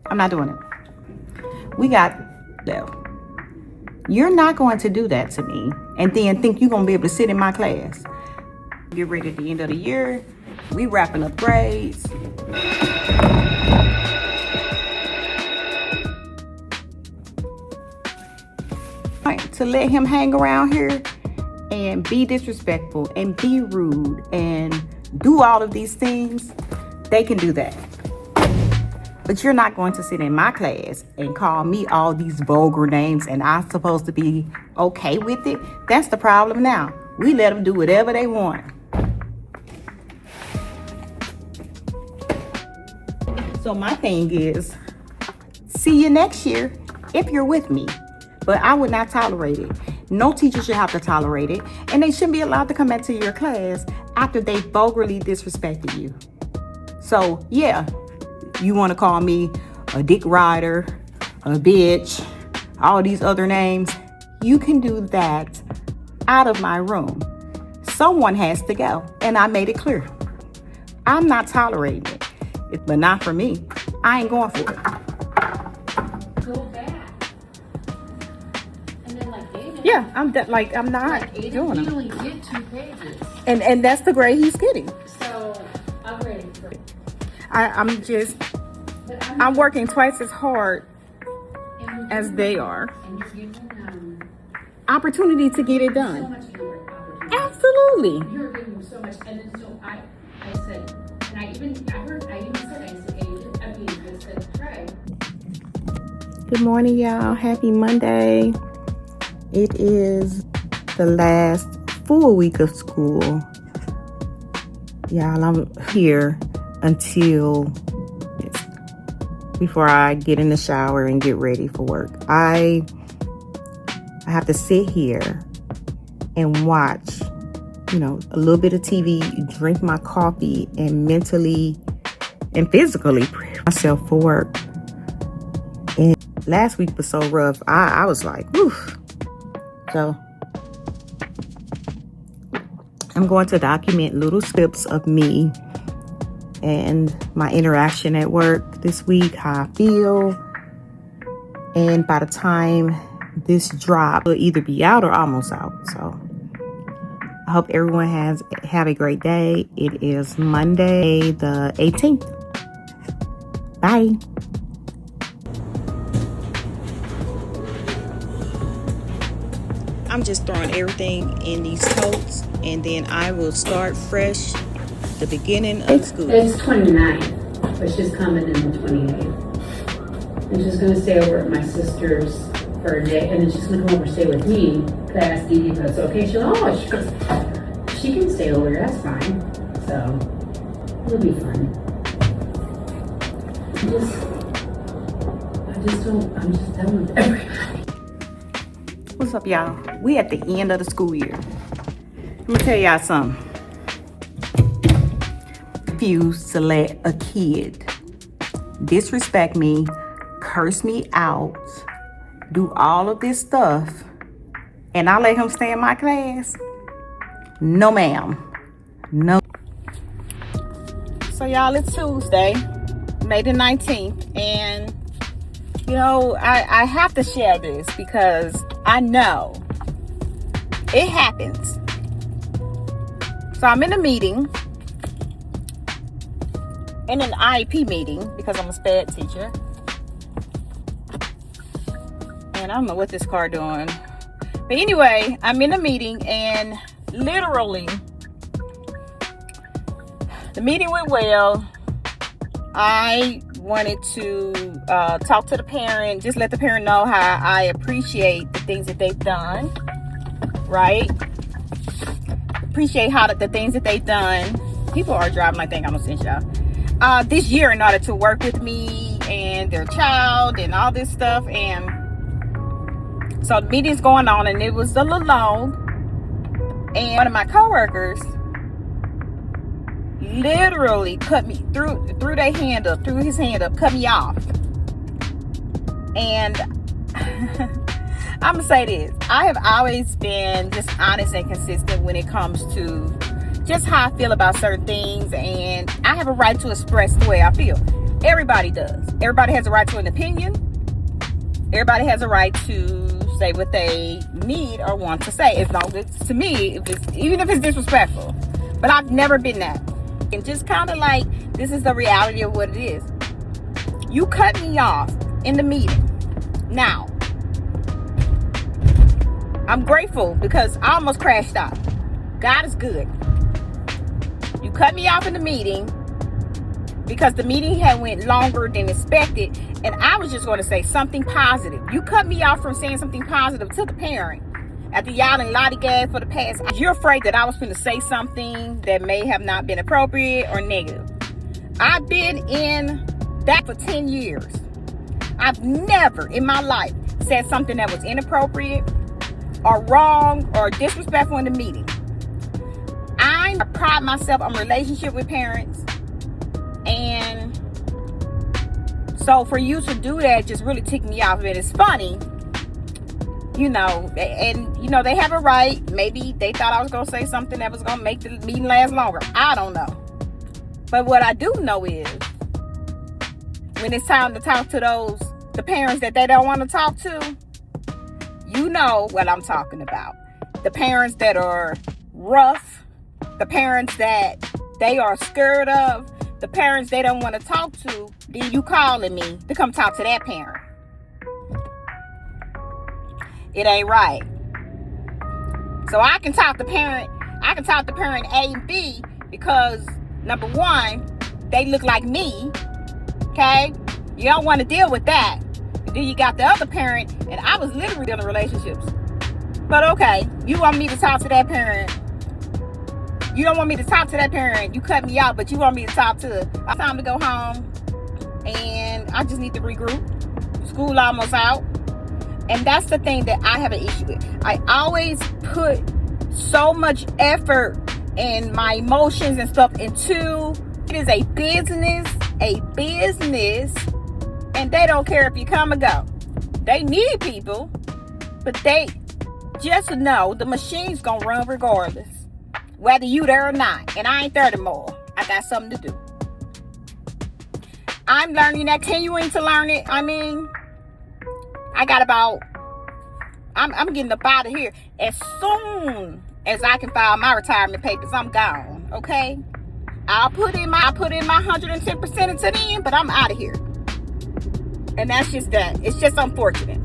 I'm not doing it. You're not going to do that to me and then think you're going to be able to sit in my class. Get ready at the end of the year. We wrapping up grades. To let him hang around here and be disrespectful and be rude and do all of these things, they can do that. But you're not going to sit in my class and call me all these vulgar names and I'm supposed to be okay with it. That's the problem now. We let them do whatever they want. So my thing is, see you next year if you're with me. But I would not tolerate it. No teacher should have to tolerate it. And they shouldn't be allowed to come into your class after they vulgarly disrespected you. So yeah, you want to call me a dick rider, a bitch, all these other names, you can do that out of my room. Someone has to go. And I made it clear. I'm not tolerating it. But not for me. I ain't going for it. Go back. And then yeah, I'm not Aiden, doing it. He only did 2 pages. And that's the grade he's getting. So I'm ready for it. I'm working twice as hard as they are. And you're giving opportunity to get it so done. much opportunity. Absolutely. You're giving them so much. And then so I said, and I even said, I said, try. Good morning, y'all. Happy Monday. It is the last full week of school. Y'all, I'm here until before I get in the shower and get ready for work. I have to sit here and watch, a little bit of TV, drink my coffee, and mentally and physically prepare myself for work. And last week was so rough. I was like, oof. So I'm going to document little snips of me and my interaction at work this week, how I feel. And by the time this drop, will either be out or almost out. So I hope everyone have a great day. It is Monday the 18th. Bye. I'm just throwing everything in these totes and then I will start fresh the beginning of school. It's 29th, but she's coming in the 28th. And she's going to stay over at my sister's for a day, and then she's going to come over and stay with me. I asked Dee Dee if that's okay. She goes, she can stay over here, that's fine. So, it'll be fun. I'm just done with everybody. What's up, y'all? We at the end of the school year. I'm going to tell y'all something. Refuse to let a kid disrespect me, curse me out, do all of this stuff, and I let him stay in my class? No, ma'am. No. So, y'all, it's Tuesday, May the 19th, and, I have to share this because I know it happens. So, I'm in a meeting. In an IEP meeting, because I'm a SPED teacher. And I don't know what this car doing. But anyway, I'm in a meeting and literally, the meeting went well. I wanted to talk to the parent, just let the parent know how I appreciate the things that they've done, right? Appreciate how the things that they've done. People are driving like they ain't got no sense, y'all. This year in order to work with me and their child and all this stuff. And so the meeting's going on and it was a little long. And one of my coworkers literally cut me threw his hand up, cut me off. And I'm gonna say this. I have always been just honest and consistent when it comes to just how I feel about certain things, and I have a right to express the way I feel. Everybody does. Everybody has a right to an opinion. Everybody has a right to say what they need or want to say, as long as, to me, even if it's disrespectful. But I've never been that. And just kind of like, this is the reality of what it is. You cut me off in the meeting. Now, I'm grateful because I almost crashed out. God is good. You cut me off in the meeting because the meeting had went longer than expected, and I was just going to say something positive. You cut me off from saying something positive to the parent after y'all and lollygag for the past. You're afraid that I was going to say something that may have not been appropriate or negative. I've been in that for 10 years. I've never in my life said something that was inappropriate or wrong or disrespectful in the meeting. I pride myself on relationship with parents. And so for you to do that just really ticked me off. And it's funny, you know, and you know, they have a right. Maybe they thought I was going to say something that was going to make the meeting last longer. I don't know. But what I do know is when it's time to talk to the parents that they don't want to talk to, you know what I'm talking about. The parents that are rough, the parents that they are scared of, the parents they don't want to talk to, then you calling me to come talk to that parent. It ain't right. So I can talk to parent A and B because number one, they look like me. Okay? You don't want to deal with that. And then you got the other parent, and I was literally in relationships. But okay, you want me to talk to that parent. You don't want me to talk to that parent. You cut me out, but you want me to talk to. It's time to go home, and I just need to regroup. School almost out, and that's the thing that I have an issue with. I always put so much effort and my emotions and stuff into. It is a business, and they don't care if you come or go. They need people, but they just know the machine's gonna run regardless. Whether you there or not. And I ain't there tomorrow. I got something to do. I'm learning that, continuing to learn it. I mean, I'm getting up out of here. As soon as I can file my retirement papers, I'm gone. Okay? I'll put in my 110% into them, but I'm out of here. And that's just that. It's just unfortunate.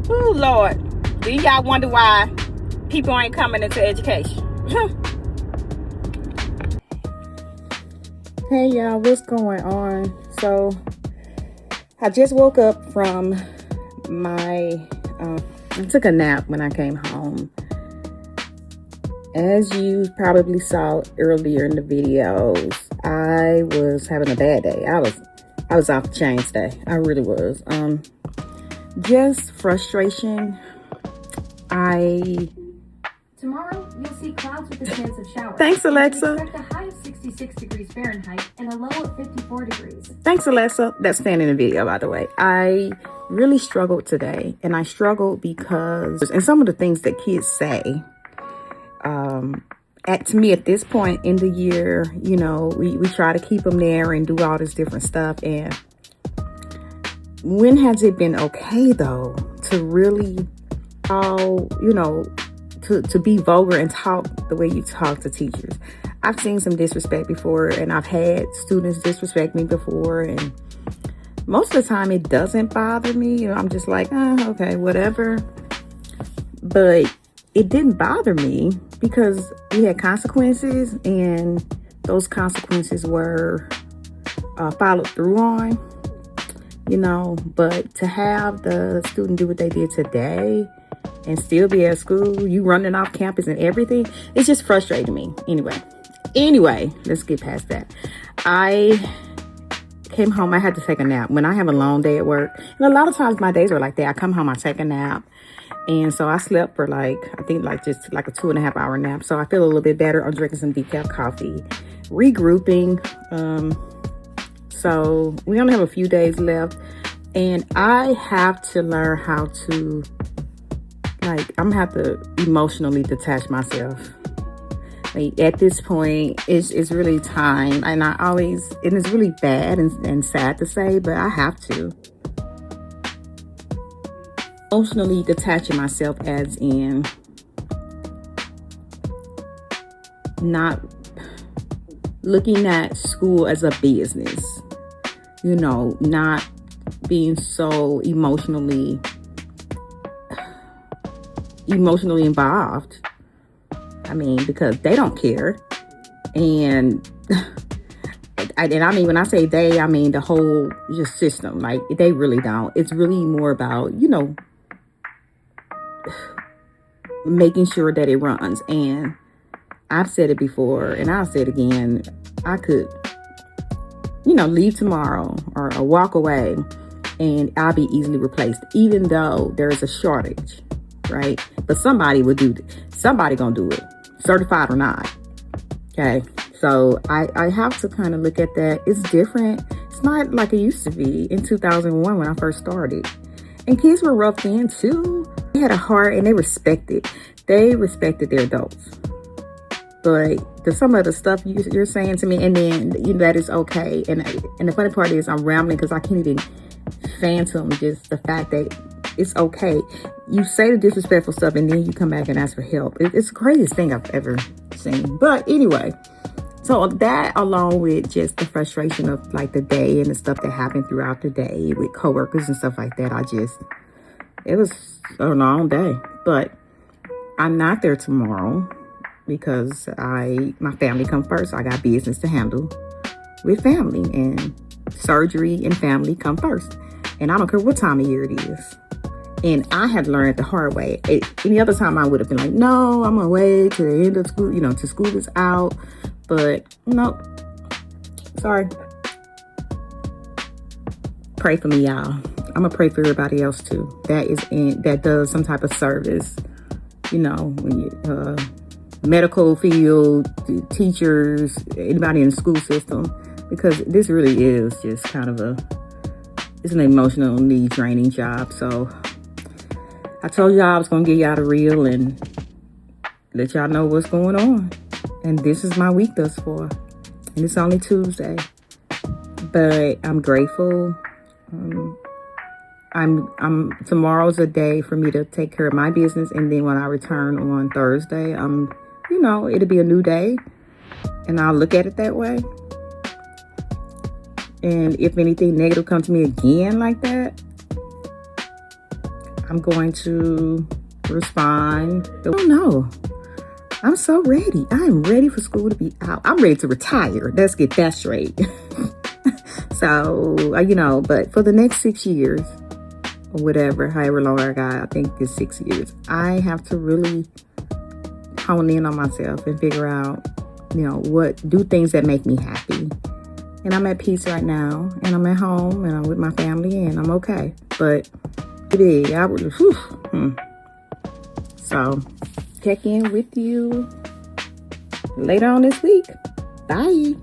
Oh, Lord. Do y'all wonder why people ain't coming into education? Hey y'all, what's going on? So I just woke up from I took a nap when I came home. As you probably saw earlier in the videos, I was having a bad day. I was off the chain today. I really was. Just frustration. Tomorrow, you'll see clouds with a chance of showers. Thanks, Alexa. Expect a high of 66 degrees Fahrenheit and a low of 54 degrees. Thanks, Alexa. That's staying in the video, by the way. I really struggled today, and I struggled because, and some of the things that kids say, to me at this point in the year, you know, we try to keep them there and do all this different stuff. And when has it been okay, though, to really, to be vulgar and talk the way you talk to teachers? I've seen some disrespect before, and I've had students disrespect me before, and most of the time it doesn't bother me. You know, I'm just like, okay, whatever. But it didn't bother me because we had consequences, and those consequences were followed through on, you know. But to have the student do what they did today and still be at school, you running off campus and everything, it's just frustrating me. Anyway, let's get past that. I came home, I had to take a nap. When I have a long day at work, and a lot of times my days are like that, I come home, I take a nap. And so I slept for just a 2.5 hour nap. So I feel a little bit better. I'm drinking some decaf coffee, regrouping. So we only have a few days left, and I have to learn how to, I'm gonna have to emotionally detach myself. Like, at this point, it's really time. And it's really bad and sad to say, but I have to. Emotionally detaching myself, as in not looking at school as a business, not being so emotionally involved. I mean, because they don't care. And I mean, when I say they, I mean the whole just system. Like, they really don't. It's really more about, making sure that it runs. And I've said it before, and I'll say it again. I could, leave tomorrow or walk away, and I'll be easily replaced, even though there is a shortage, right? But somebody will do it. Somebody gonna do it, certified or not. Okay, so I have to kind of look at that. It's different. It's not like it used to be in 2001 when I first started. And kids were rough then too. They had a heart, and they respected their adults. But some of the stuff you're saying to me, and then that is okay. And the funny part is I'm rambling because I can't even fathom just the fact that it's okay. You say the disrespectful stuff, and then you come back and ask for help. It's the craziest thing I've ever seen. But anyway, so that, along with just the frustration of like the day and the stuff that happened throughout the day with coworkers and stuff like that, it was a long day. But I'm not there tomorrow because my family come first. I got business to handle with family, and surgery and family come first. And I don't care what time of year it is. And I had learned the hard way. Any other time I would have been like, no, I'm gonna wait to the end of school, till school is out. But no, sorry. Pray for me, y'all. I'm gonna pray for everybody else too. That does some type of service. When you medical field, teachers, anybody in the school system, because this really is just kind of it's an emotionally draining job. So I told y'all I was gonna give y'all the real and let y'all know what's going on. And this is my week thus far, and it's only Tuesday, but I'm grateful. Tomorrow's a day for me to take care of my business, and then when I return on Thursday, it'll be a new day, and I'll look at it that way. And if anything negative comes to me again like that, I'm going to respond. I don't know. I'm so ready. I'm ready for school to be out. I'm ready to retire. Let's get that straight. So, but for the next 6 years, or whatever, however long I got, I think it's 6 years, I have to really hone in on myself and figure out, do things that make me happy. And I'm at peace right now, and I'm at home, and I'm with my family, and I'm okay. But so check in with you later on this week. Bye.